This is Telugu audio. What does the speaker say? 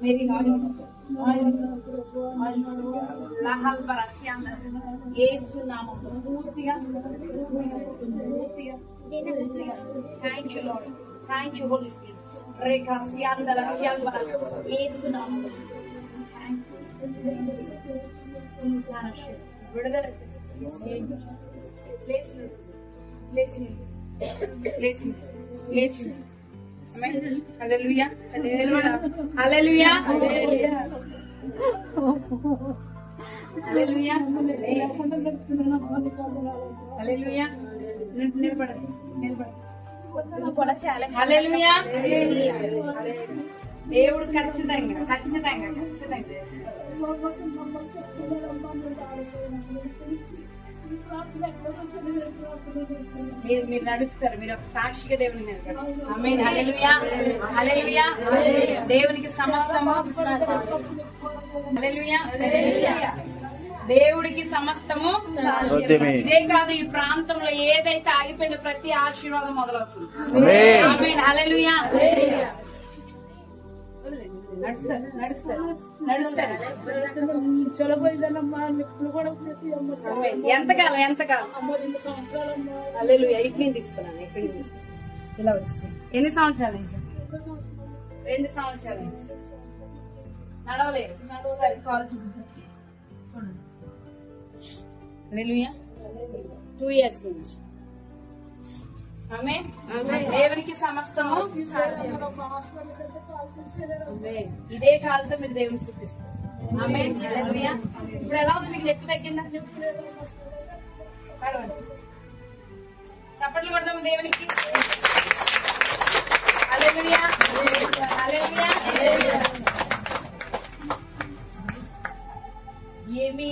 मेरी Thank you, Lord. Thank you, Holy Spirit. Rekha siandala chialvara. Yesu namanలో. Thank you. విడుదల చేస్తాను. లేచి. ఆమేన్. హల్లెలూయా. హల్లెలూయా. హల్లెలూయా. హల్లెలూయా. నిలబడండి. హల్లెలూయా. దేవుడు ఖచ్చితంగా మీరు నడుస్తారు. మీరు ఒక సాక్షిగా దేవుని నిలబడండి. ఆమేన్. హల్లెలూయా. హల్లెలూయా. దేవునికి సమస్తము. హల్లెలూయా. దేవుడికి సమస్తము. ఇదే కాదు, ఈ ప్రాంతంలో ఏదైతే ఆగిపోయిందో ప్రతి ఆశీర్వాదం మొదలవుతుంది. ఆమేన్. హల్లెలూయా. నడుస్తారు. ఎంతకాలం హల్లెలూయా. ఇక్కడిని తీసుకున్నాను. ఇలా వచ్చేసి ఎన్ని సంవత్సరాల నుంచి? 2 సంవత్సరాల నుంచి నడవలేదు. సరే కాల్ చూడండి. హల్లెలూయా. 2 years నుంచి. ఆమేన్. దేవునికి సమస్తము. ఇదే కాలంతో మీరు దేవుని స్తుతిస్తారు. ఆమేన్. హల్లెలూయా. ఇప్పుడు ఎలా ఉంది? మీకు నొప్పి తగ్గిందా? చప్పట్లు కొడదాము దేవునికి. హల్లెలూయా. హల్లెలూయా. ఏమీ